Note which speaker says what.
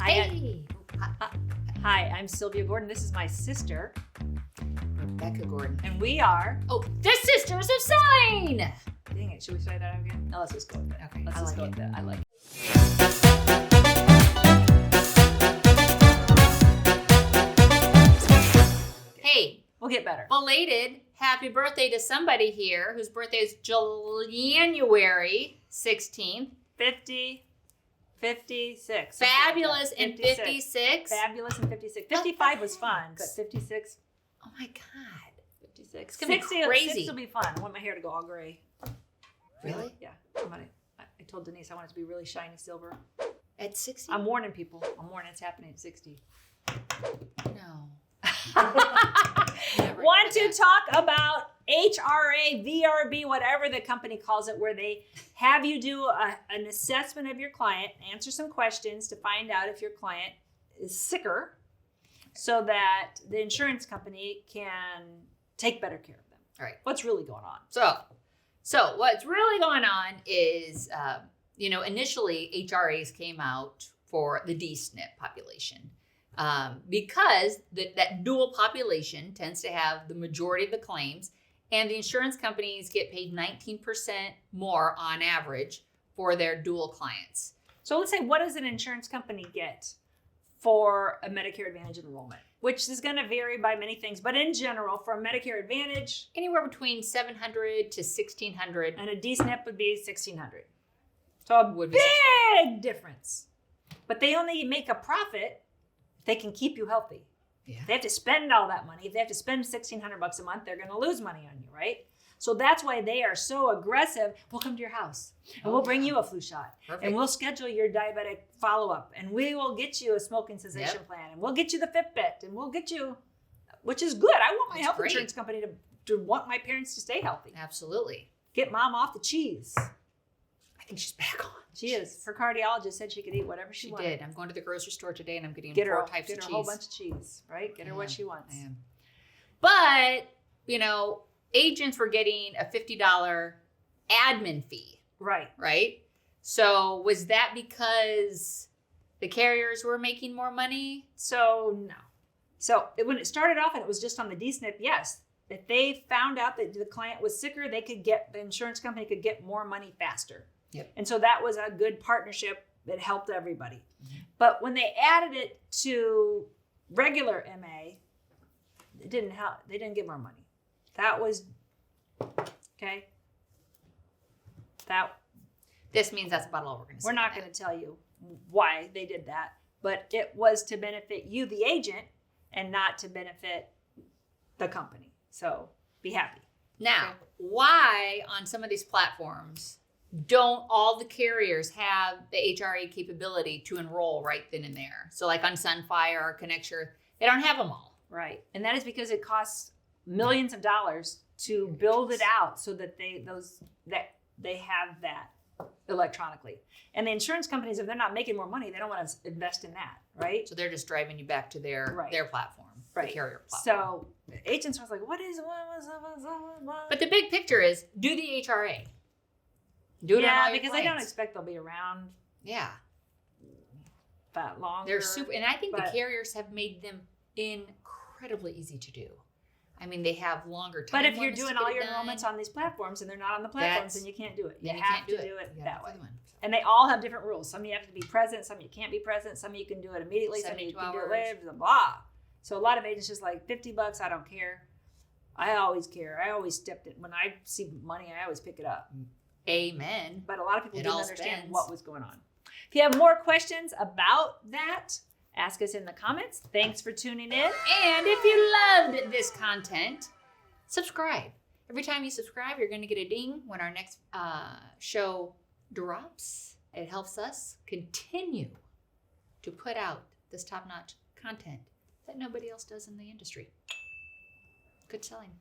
Speaker 1: Hey!
Speaker 2: Hi, I'm Sylvia Gordon. This is my sister,
Speaker 1: Rebecca Gordon.
Speaker 2: and we are...
Speaker 1: Oh, the Sisters of Sign!
Speaker 2: Dang it, should we say that again? No, let's just go with it.
Speaker 1: Okay,
Speaker 2: Let's
Speaker 1: I
Speaker 2: just
Speaker 1: like
Speaker 2: go
Speaker 1: it.
Speaker 2: with it. I like it.
Speaker 1: Hey,
Speaker 2: We'll get better.
Speaker 1: belated happy birthday to somebody here whose birthday is January 16th.
Speaker 2: 56.
Speaker 1: Fabulous and 56.
Speaker 2: Fabulous and 56. 55 was fun, but 56...
Speaker 1: Oh my God.
Speaker 2: 56.
Speaker 1: It's gonna be
Speaker 2: 60
Speaker 1: crazy.
Speaker 2: 60 will be fun. I want my hair to go all gray.
Speaker 1: Really?
Speaker 2: Yeah. I told Denise I want it to be really shiny silver.
Speaker 1: At 60?
Speaker 2: I'm warning people. I'm warning it's happening at 60.
Speaker 1: No.
Speaker 2: Want to talk about HRA, VRB, whatever the company calls it, where they have you do an assessment of your client, answer some questions to find out if your client is sicker so that the insurance company can take better care of them.
Speaker 1: All right.
Speaker 2: What's really going on?
Speaker 1: So what's really going on is, initially HRAs came out for the D-SNP population because that dual population tends to have the majority of the claims, and the insurance companies get paid 19% more on average for their dual clients.
Speaker 2: So let's say, what does an insurance company get for a Medicare Advantage enrollment? Which is going to vary by many things, but in general, for a Medicare Advantage,
Speaker 1: Anywhere between $700 to $1,600.
Speaker 2: and a D-SNP would be $1,600. So a
Speaker 1: Would be
Speaker 2: big difference. But they only make a profit if they can keep you healthy.
Speaker 1: Yeah.
Speaker 2: If they have to spend all that money, if they have to spend $1,600 a month, they're going to lose money on you, right? So that's why they are so aggressive. We'll come to your house and we'll bring you a flu shot.
Speaker 1: Perfect.
Speaker 2: And we'll schedule your diabetic follow-up, and we will get you a smoking cessation plan, and we'll get you the Fitbit, and we'll get you, which is good. I want my
Speaker 1: That's
Speaker 2: health
Speaker 1: great.
Speaker 2: insurance company to want my parents to stay healthy.
Speaker 1: Absolutely.
Speaker 2: Get mom off the cheese.
Speaker 1: I think she's back on.
Speaker 2: She is. Her cardiologist said she could eat whatever she
Speaker 1: She
Speaker 2: wanted.
Speaker 1: did. I'm going to the grocery store today and I'm getting
Speaker 2: Get her
Speaker 1: 4 types of cheese.
Speaker 2: a whole bunch of cheese, right? Get her what she wants.
Speaker 1: I am. But, agents were getting a $50 admin fee,
Speaker 2: Right.
Speaker 1: right? So was that because the carriers were making more money?
Speaker 2: So no. So when it started off and it was just on the D-SNP, yes. If they found out that the client was sicker, the insurance company could get more money faster.
Speaker 1: Yep.
Speaker 2: And so that was a good partnership that helped everybody.
Speaker 1: Mm-hmm.
Speaker 2: But when they added it to regular MA, it didn't help. They didn't get more money. That was okay.
Speaker 1: This means that's about all we're going to say.
Speaker 2: We're not going to tell you why they did that, but it was to benefit you, the agent, and not to benefit the company. So be happy.
Speaker 1: Now, why on some of these platforms don't all the carriers have the HRA capability to enroll right then and there? So like on Sunfire or Connecture, they don't have them all.
Speaker 2: Right. And that is because it costs millions of dollars to build it out so that they have that electronically. And the insurance companies, if they're not making more money, they don't want to invest in that, right?
Speaker 1: So they're just driving you back to their platform, the carrier platform.
Speaker 2: So agents was like, what?
Speaker 1: But the big picture is, do the HRA. Do it on all your
Speaker 2: because I don't
Speaker 1: clients.
Speaker 2: expect they'll be around
Speaker 1: Yeah.
Speaker 2: that long.
Speaker 1: They're super, and I think the
Speaker 2: but-
Speaker 1: carriers have made them incredibly easy to do. I mean, they have longer time.
Speaker 2: But if you're
Speaker 1: limits to
Speaker 2: doing
Speaker 1: get
Speaker 2: all
Speaker 1: it
Speaker 2: your
Speaker 1: done,
Speaker 2: enrollments on these platforms and they're not on the platforms, then you can't do it. You
Speaker 1: then you
Speaker 2: have
Speaker 1: can't
Speaker 2: to
Speaker 1: do
Speaker 2: do it
Speaker 1: You
Speaker 2: that
Speaker 1: have
Speaker 2: way.
Speaker 1: to do it.
Speaker 2: And they all have different rules. Some you have to be present, some you can't be present, some you can do it immediately, some you
Speaker 1: 72
Speaker 2: can do it
Speaker 1: hours.
Speaker 2: later, blah, blah. So a lot of agents just like $50, I don't care. I always care. I always stepped it. When I see money, I always pick it up.
Speaker 1: Amen.
Speaker 2: But a lot of people
Speaker 1: It
Speaker 2: didn't
Speaker 1: all
Speaker 2: understand
Speaker 1: spends.
Speaker 2: what was going on. If you have more questions about that, ask us in the comments. Thanks for tuning in.
Speaker 1: And if you loved this content, subscribe. Every time you subscribe, you're going to get a ding when our next show drops. It helps us continue to put out this top-notch content that nobody else does in the industry. Good selling.